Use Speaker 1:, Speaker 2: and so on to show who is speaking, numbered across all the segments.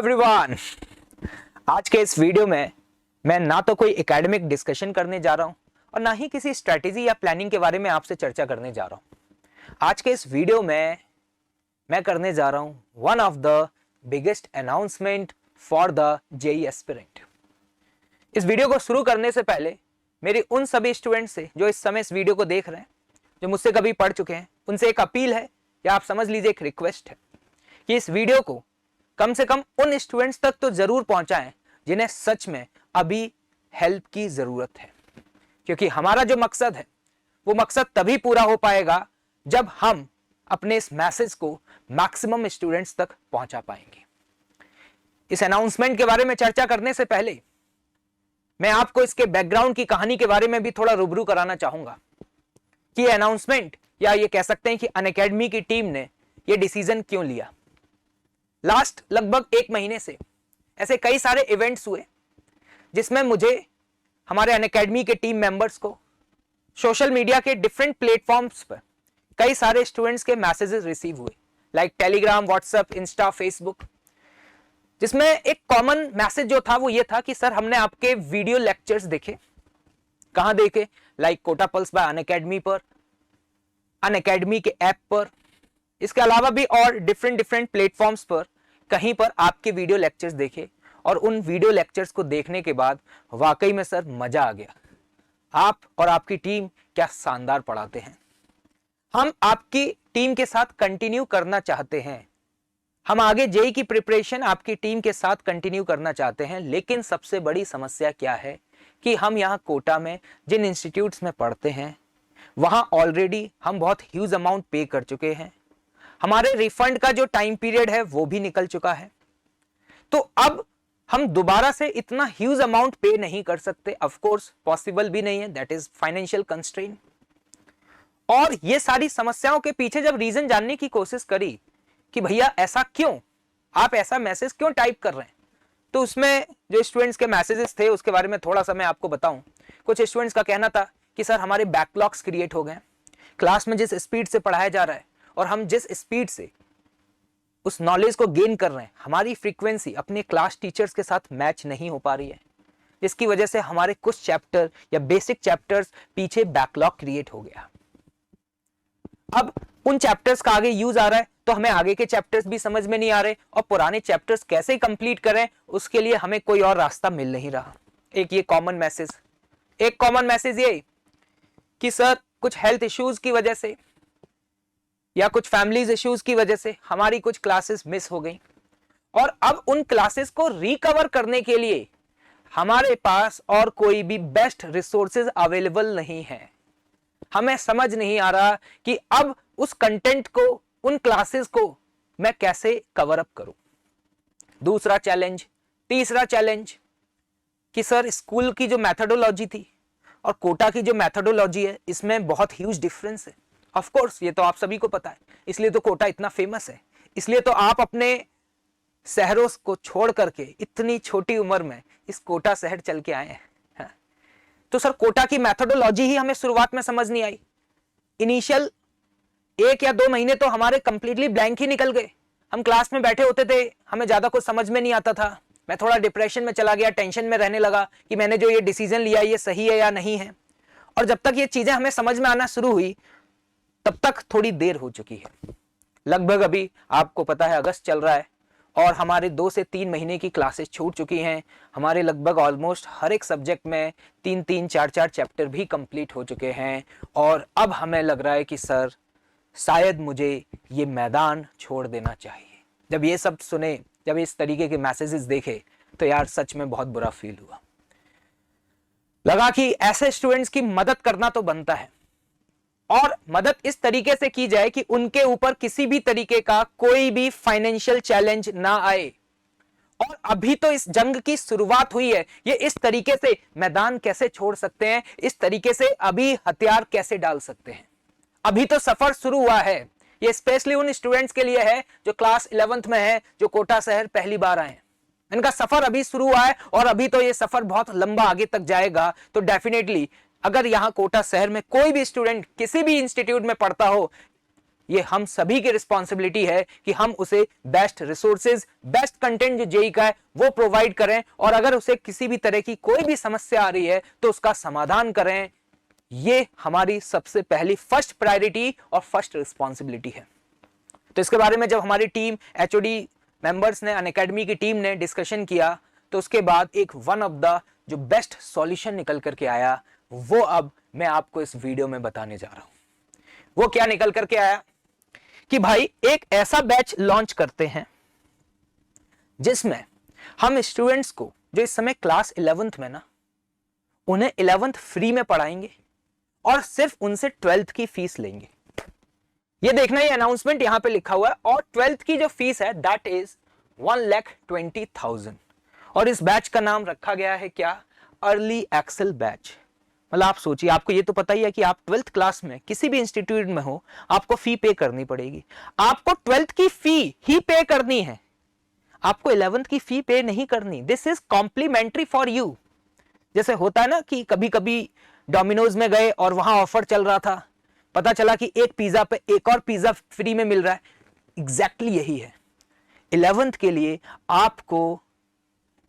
Speaker 1: Everyone, आज के इस वीडियो में मैं ना तो कोई एकेडमिक डिस्कशन करने जा रहा हूं और ना ही किसी स्ट्रेटेजी या प्लानिंग के बारे में आपसे चर्चा करने जा रहा हूं। आज के इस वीडियो में मैं करने जा रहा हूं one of the biggest announcement for the JEE aspirant. इस वीडियो को शुरू करने से पहले मेरी उन सभी स्टूडेंट से जो इस समय इस वीडियो को देख रहे हैं, जो मुझसे कभी पढ़ चुके हैं, उनसे एक अपील है या आप समझ लीजिए एक रिक्वेस्ट है कि इस वीडियो को कम से कम उन स्टूडेंट्स तक तो जरूर पहुंचाएं जिन्हें सच में अभी हेल्प की जरूरत है, क्योंकि हमारा जो मकसद है वो मकसद तभी पूरा हो पाएगा जब हम अपने इस मैसेज को मैक्सिमम स्टूडेंट्स तक पहुंचा पाएंगे। इस अनाउंसमेंट के बारे में चर्चा करने से पहले मैं आपको इसके बैकग्राउंड की कहानी के बारे में भी थोड़ा रूबरू कराना चाहूंगा कि ये अनाउंसमेंट या ये कह सकते हैं कि अनअकैडमी की टीम ने ये डिसीजन क्यों लिया। लास्ट लगभग एक महीने से ऐसे कई सारे इवेंट्स हुए जिसमें मुझे हमारे अनअकैडमी के टीम मेंबर्स को सोशल मीडिया के डिफरेंट प्लेटफॉर्म्स पर कई सारे स्टूडेंट्स के मैसेजेस रिसीव हुए, like Telegram, WhatsApp, Insta, Facebook, जिसमें एक कॉमन मैसेज जो था वो ये था कि सर हमने आपके वीडियो लेक्चर्स देखे। कहां देखे? Like Kota pulse by Unacademy पर, अनअकैडमी के ऐप पर, इसके अलावा भी और डिफरेंट प्लेटफॉर्म्स पर कहीं पर आपके वीडियो लेक्चर्स देखे और उन वीडियो लेक्चर्स को देखने के बाद वाकई में सर मजा आ गया। आप और आपकी टीम क्या शानदार पढ़ाते हैं। हम आपकी टीम के साथ कंटिन्यू करना चाहते हैं। हम आगे जेई की प्रिपरेशन आपकी टीम के साथ कंटिन्यू करना चाहते हैं, लेकिन सबसे बड़ी समस्या क्या है कि हम यहाँ कोटा में जिन इंस्टीट्यूट्स में पढ़ते हैं वहां ऑलरेडी हम बहुत ह्यूज अमाउंट पे कर चुके हैं। हमारे रिफंड का जो टाइम पीरियड है वो भी निकल चुका है, तो अब हम दोबारा से इतना ह्यूज अमाउंट पे नहीं कर सकते। ऑफ कोर्स पॉसिबल भी नहीं है, दैट इज फाइनेंशियल कंस्ट्रेंट। और ये सारी समस्याओं के पीछे जब रीजन जानने की कोशिश करी कि भैया ऐसा क्यों, आप ऐसा मैसेज क्यों टाइप कर रहे हैं, तो उसमें जो स्टूडेंट्स के मैसेजेस थे उसके बारे में थोड़ा सा मैं आपको बताऊं। कुछ स्टूडेंट्स का कहना था कि सर हमारे बैकलॉग्स क्रिएट हो गए, क्लास में जिस स्पीड से पढ़ाया जा रहा है और हम जिस स्पीड से उस नॉलेज को गेन कर रहे हैं, हमारी फ्रीक्वेंसी अपने क्लास टीचर्स के साथ मैच नहीं हो पा रही है, जिसकी वजह से हमारे कुछ चैप्टर या बेसिक चैप्टर्स पीछे बैकलॉग क्रिएट हो गया। अब उन चैप्टर्स का आगे यूज आ रहा है तो हमें आगे के चैप्टर्स भी समझ में नहीं आ रहे और पुराने चैप्टर्स कैसे कंप्लीट करें उसके लिए हमें कोई और रास्ता मिल नहीं रहा। एक ये कॉमन मैसेज ये कि सर कुछ हेल्थ इश्यूज की वजह से या कुछ फैमिलीज इश्यूज की वजह से हमारी कुछ क्लासेस मिस हो गई और अब उन क्लासेस को रिकवर करने के लिए हमारे पास और कोई भी बेस्ट रिसोर्सेज अवेलेबल नहीं है। हमें समझ नहीं आ रहा कि अब उस कंटेंट को, उन क्लासेस को मैं कैसे कवर अप करूं। दूसरा चैलेंज, तीसरा चैलेंज कि सर स्कूल की जो मैथडोलॉजी थी और कोटा की जो मैथडोलॉजी है इसमें बहुत ह्यूज डिफरेंस है। ऑफ कोर्स ये तो आप सभी को पता है, इसलिए तो कोटा इतना फेमस है, इसलिए तो आप अपने शहरों को छोड़ करके इतनी छोटी उम्र में इस कोटा शहर चल के आए हैं। हाँ। तो सर कोटा की मैथडोलॉजी ही हमें शुरुआत में समझ नहीं आई। इनिशियल 1 या 2 महीने तो हमारे कंप्लीटली ब्लैंक ही निकल गए। हम क्लास में बैठे होते थे, हमें ज्यादा कुछ समझ में नहीं आता था। मैं थोड़ा डिप्रेशन में चला गया, टेंशन में रहने लगा कि मैंने जो ये डिसीजन लिया ये सही है या नहीं है। और जब तक ये चीजें हमें समझ में आना शुरू हुई तब तक थोड़ी देर हो चुकी है। लगभग अभी आपको पता है अगस्त चल रहा है और हमारे 2 से 3 महीने की क्लासेस छूट चुकी हैं। हमारे लगभग ऑलमोस्ट हर एक सब्जेक्ट में 3-3, 4-4 चैप्टर भी कंप्लीट हो चुके हैं और अब हमें लग रहा है कि सर शायद मुझे ये मैदान छोड़ देना चाहिए। जब ये सब सुने, जब इस तरीके के मैसेजेस देखे तो यार सच में बहुत बुरा फील हुआ। लगा कि ऐसे स्टूडेंट्स की मदद करना तो बनता है और मदद इस तरीके से की जाए कि उनके ऊपर किसी भी तरीके का कोई भी फाइनेंशियल चैलेंज ना आए। और अभी तो इस जंग की शुरुआत हुई है, ये इस तरीके से मैदान कैसे छोड़ सकते हैं, इस तरीके से अभी हथियार कैसे डाल सकते हैं। अभी तो सफर शुरू हुआ है। ये स्पेशली उन स्टूडेंट्स के लिए है जो क्लास 11th में है, जो कोटा शहर पहली बार आए हैं। इनका सफर अभी शुरू हुआ है और अभी तो ये सफर बहुत लंबा आगे तक जाएगा। तो डेफिनेटली अगर यहाँ कोटा शहर में कोई भी स्टूडेंट किसी भी इंस्टीट्यूट में पढ़ता हो, ये हम सभी की रिस्पॉन्सिबिलिटी है कि हम उसे बेस्ट रिसोर्सेज, बेस्ट कंटेंट जो जेई का है वो प्रोवाइड करें, और अगर उसे किसी भी तरह की कोई भी समस्या आ रही है तो उसका समाधान करें। ये हमारी सबसे पहली फर्स्ट प्रायोरिटी और फर्स्ट रिस्पॉन्सिबिलिटी है। तो इसके बारे में जब हमारी टीम एचओडी मेंबर्स ने, अनअकैडमी की टीम ने डिस्कशन किया, तो उसके बाद एक वन ऑफ द जो बेस्ट सॉल्यूशन निकल करके आया, वो अब मैं आपको इस वीडियो में बताने जा रहा हूं। वो क्या निकल करके आया कि भाई एक ऐसा बैच लॉन्च करते हैं जिसमें हम स्टूडेंट्स को जो इस समय क्लास 11th में ना, उन्हें 11th फ्री में पढ़ाएंगे और सिर्फ उनसे 12th की फीस लेंगे। ये देखना, ये अनाउंसमेंट यहां पे लिखा हुआ है, और 12th की जो फीस है दैट इज 1,20,000। और इस बैच का नाम रखा गया है क्या? Early excel batch. मतलब आप सोचिए, आपको ये तो पता ही है कि आप 12th क्लास में किसी भी इंस्टीट्यूट में हो, आपको फी पे करनी पड़ेगी। आपको 12th की फी ही पे करनी है, आपको 11th की फी पे नहीं करनी। This is complimentary for you. जैसे होता है ना कि कभी कभी डोमिनोज में गए और वहां ऑफर चल रहा था, पता चला कि एक पिज्जा पे एक और पिज्जा फ्री में मिल रहा है। एग्जैक्टली यही है। 11th के लिए आपको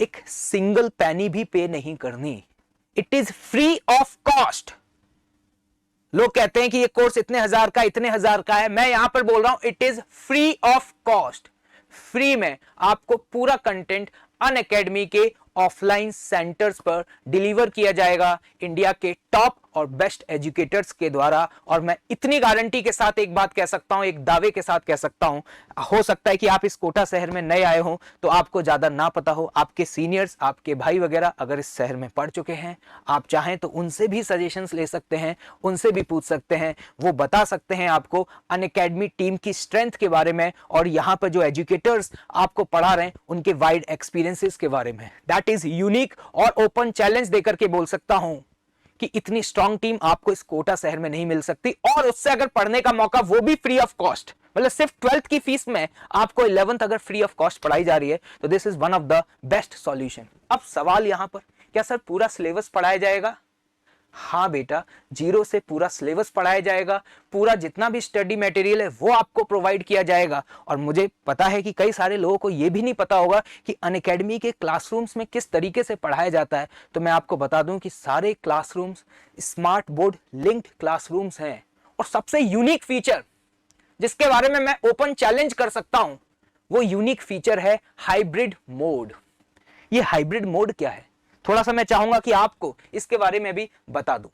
Speaker 1: एक सिंगल पैनी भी पे नहीं करनी। It is free of cost. लोग कहते हैं कि ये कोर्स इतने हजार का, इतने हजार का है। मैं यहां पर बोल रहा हूं it is free of cost. Free में आपको पूरा कंटेंट अनअकैडमी के ऑफलाइन सेंटर्स पर डिलीवर किया जाएगा, इंडिया के टॉप और बेस्ट एजुकेटर्स के द्वारा। और मैं इतनी गारंटी के साथ एक बात कह सकता हूं, एक दावे के साथ कह सकता हूं, हो सकता है कि आप इस कोटा शहर में नए आए हो तो आपको ज्यादा ना पता हो, आपके सीनियर्स, आपके भाई वगैरह अगर इस शहर में पढ़ चुके हैं, आप चाहें तो उनसे भी सजेशंस ले सकते हैं, उनसे भी पूछ सकते हैं। वो बता सकते हैं आपको अनअकैडमी टीम की स्ट्रेंथ के बारे में, और यहाँ पर जो एजुकेटर्स आपको पढ़ा रहे हैं उनके वाइड एक्सपीरियंसेस के बारे में। दैट इज यूनिक और ओपन चैलेंज देकर के बोल सकता हूं कि इतनी स्ट्रांग टीम आपको इस कोटा शहर में नहीं मिल सकती, और उससे अगर पढ़ने का मौका वो भी फ्री ऑफ कॉस्ट। मतलब सिर्फ 12th की फीस में आपको 11th अगर फ्री ऑफ कॉस्ट पढ़ाई जा रही है तो this is one of the best solution. अब सवाल यहां पर, क्या सर पूरा सिलेबस पढ़ाया जाएगा? हाँ बेटा, जीरो से पूरा सिलेबस पढ़ाया जाएगा, पूरा जितना भी स्टडी मटेरियल है वो आपको प्रोवाइड किया जाएगा। और मुझे पता है कि कई सारे लोगों को ये भी नहीं पता होगा कि अनअकैडमी के क्लासरूम्स में किस तरीके से पढ़ाया जाता है। तो मैं आपको बता दूं कि सारे classrooms smart board linked classrooms हैं। और सबसे यूनिक फीचर जिसके बारे में मैं ओपन चैलेंज कर सकता हूं, वो यूनिक फीचर है हाइब्रिड मोड। ये हाइब्रिड मोड क्या है, थोड़ा सा मैं चाहूंगा कि आपको इसके बारे में भी बता दूं।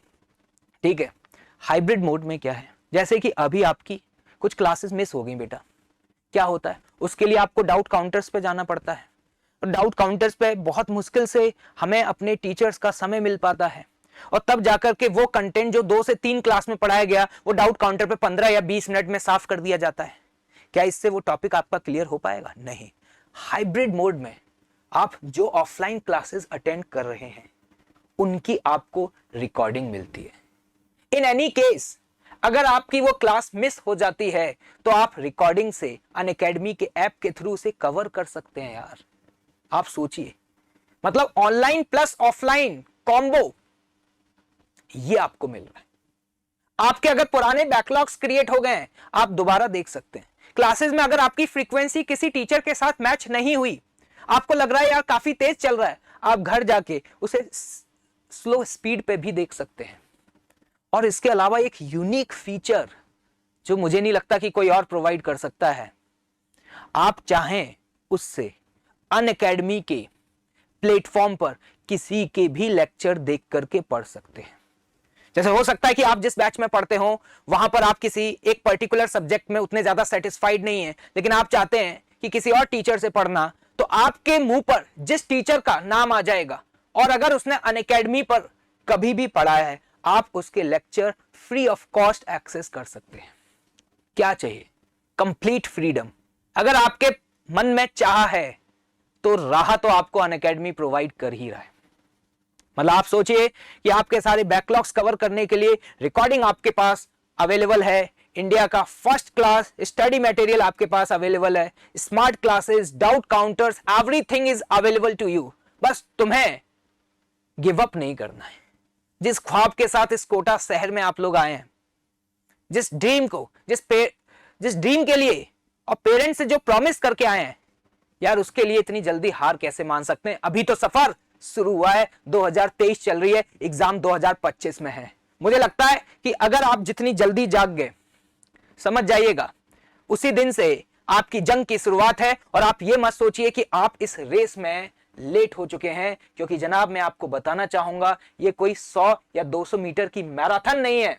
Speaker 1: ठीक है, हाइब्रिड मोड में क्या है, जैसे कि अभी आपकी कुछ क्लासेस मिस हो गई बेटा, क्या होता है उसके लिए आपको डाउट काउंटर्स पे जाना पड़ता है। और डाउट काउंटर्स पे बहुत मुश्किल से हमें अपने टीचर्स का समय मिल पाता है, और तब जाकर के वो कंटेंट जो 2 से 3 क्लास में पढ़ाया गया वो डाउट काउंटर पे 15 या 20 मिनट में साफ कर दिया जाता है। क्या इससे वो टॉपिक आपका क्लियर हो पाएगा? नहीं। हाइब्रिड मोड में आप जो ऑफलाइन क्लासेस अटेंड कर रहे हैं उनकी आपको रिकॉर्डिंग मिलती है। इन एनी केस अगर आपकी वो क्लास मिस हो जाती है तो आप रिकॉर्डिंग से अनअकैडमी के ऐप के थ्रू से कवर कर सकते हैं। यार आप सोचिए, मतलब ऑनलाइन प्लस ऑफलाइन कॉम्बो ये आपको मिल रहा है। आपके अगर पुराने बैकलॉग्स क्रिएट हो गए हैं आप दोबारा देख सकते हैं। क्लासेस में अगर आपकी फ्रीक्वेंसी किसी टीचर के साथ मैच नहीं हुई, आपको लग रहा है यार काफी तेज चल रहा है, आप घर जाके उसे स्लो स्पीड पे भी देख सकते हैं। और इसके अलावा एक यूनिक फीचर जो मुझे नहीं लगता कि कोई और प्रोवाइड कर सकता है, आप चाहें उससे अनअकैडमी के प्लेटफॉर्म पर किसी के भी लेक्चर देख करके पढ़ सकते हैं। जैसे हो सकता है कि आप जिस बैच में पढ़ते हो वहां पर आप किसी एक पर्टिकुलर सब्जेक्ट में उतने ज्यादा सेटिस्फाइड नहीं है, लेकिन आप चाहते हैं कि किसी और टीचर से पढ़ना, तो आपके मुंह पर जिस टीचर का नाम आ जाएगा और अगर उसने अनअकैडमी पर कभी भी पढ़ाया है, आप उसके lecture free of cost access कर सकते हैं। क्या चाहिए? Complete freedom. अगर आपके मन में चाह है तो राह तो आपको अनअकैडमी प्रोवाइड कर ही रहा है। मतलब आप सोचिए कि आपके सारे बैकलॉग्स कवर करने के लिए रिकॉर्डिंग आपके पास अवेलेबल है, इंडिया का फर्स्ट क्लास स्टडी मटेरियल आपके पास अवेलेबल है, smart classes, doubt counters, everything is available to you. बस तुम्हें गिव अप नहीं करना है। जिस ख्वाब के साथ इस कोटा शहर में आप लोग आए हैं, जिस ड्रीम को, जिस ड्रीम के लिए और पेरेंट्स से जो प्रॉमिस करके आए हैं यार, उसके लिए इतनी जल्दी हार कैसे मान सकते हैं? अभी तो सफर शुरू हुआ है, 2023 चल रही है, एग्जाम 2025 में है। मुझे लगता है कि अगर आप जितनी जल्दी जाग गए, समझ जाइएगा उसी दिन से आपकी जंग की शुरुआत है। और आप ये मत सोचिए कि आप इस रेस में लेट हो चुके हैं, क्योंकि जनाब मैं आपको बताना चाहूंगा ये कोई 100 या 200 मीटर की मैराथन नहीं है,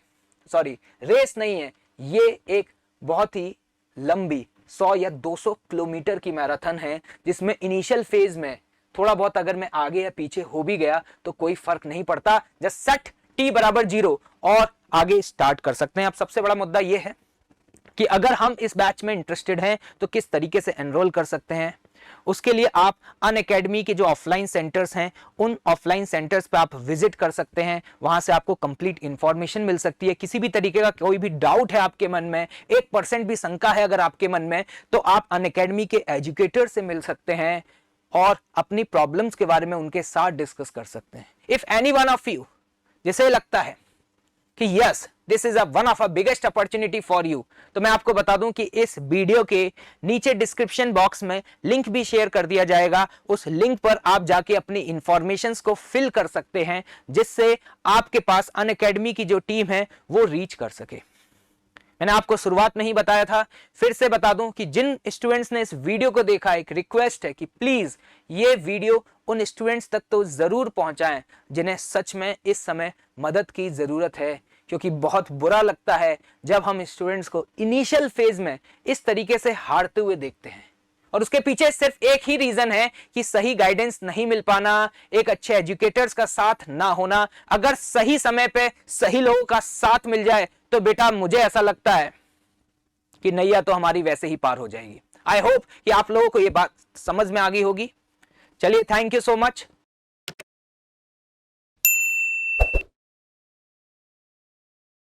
Speaker 1: सॉरी रेस नहीं है, ये एक बहुत ही लंबी 100 या 200 किलोमीटर की मैराथन है, जिसमें इनिशियल फेज में थोड़ा बहुत अगर मैं आगे या पीछे हो भी गया तो कोई फर्क नहीं पड़ता। जस्ट सेट t बराबर 0 और आगे स्टार्ट कर सकते हैं। अब सबसे बड़ा मुद्दा यह है कि अगर हम इस बैच में इंटरेस्टेड हैं तो किस तरीके से एनरोल कर सकते हैं। उसके लिए आप अनअकैडमी के जो ऑफलाइन सेंटर्स हैं उन ऑफलाइन सेंटर्स पे आप विजिट कर सकते हैं, वहां से आपको कंप्लीट इंफॉर्मेशन मिल सकती है। किसी भी तरीके का कोई भी डाउट है आपके मन में, 1% भी शंका है अगर आपके मन में, तो आप अनअकैडमी के एजुकेटर से मिल सकते हैं और अपनी प्रॉब्लम्स के बारे में उनके साथ डिस्कस कर सकते हैं। If any one of you जिसे लगता है कि yes this is one of a biggest opportunity for you, तो मैं आपको बता दूं कि इस वीडियो के नीचे डिस्क्रिप्शन बॉक्स में लिंक भी शेयर कर दिया जाएगा। उस लिंक पर आप जाके अपनी इंफॉर्मेशंस को फिल कर सकते हैं, जिससे आपके पास अनअकैडमी की जो टीम है वो रीच कर सके। मैंने आपको शुरुआत में ही बताया था, फिर से बता दूं कि जिन स्टूडेंट्स ने इस वीडियो को देखा, एक रिक्वेस्ट है कि प्लीज ये वीडियो उन स्टूडेंट्स तक तो जरूर पहुंचाएं जिन्हें सच में इस समय मदद की जरूरत है, क्योंकि बहुत बुरा लगता है जब हम स्टूडेंट्स को इनिशियल फेज में इस तरीके से हारते हुए देखते हैं। और उसके पीछे सिर्फ एक ही रीजन है कि सही गाइडेंस नहीं मिल पाना, एक अच्छे एजुकेटर्स का साथ ना होना। अगर सही समय पे सही लोगों का साथ मिल जाए तो बेटा मुझे ऐसा लगता है कि नैया तो हमारी वैसे ही पार हो जाएगी। आई होप कि आप लोगों को ये बात समझ में आ गई होगी। चलिए, थैंक यू सो मच।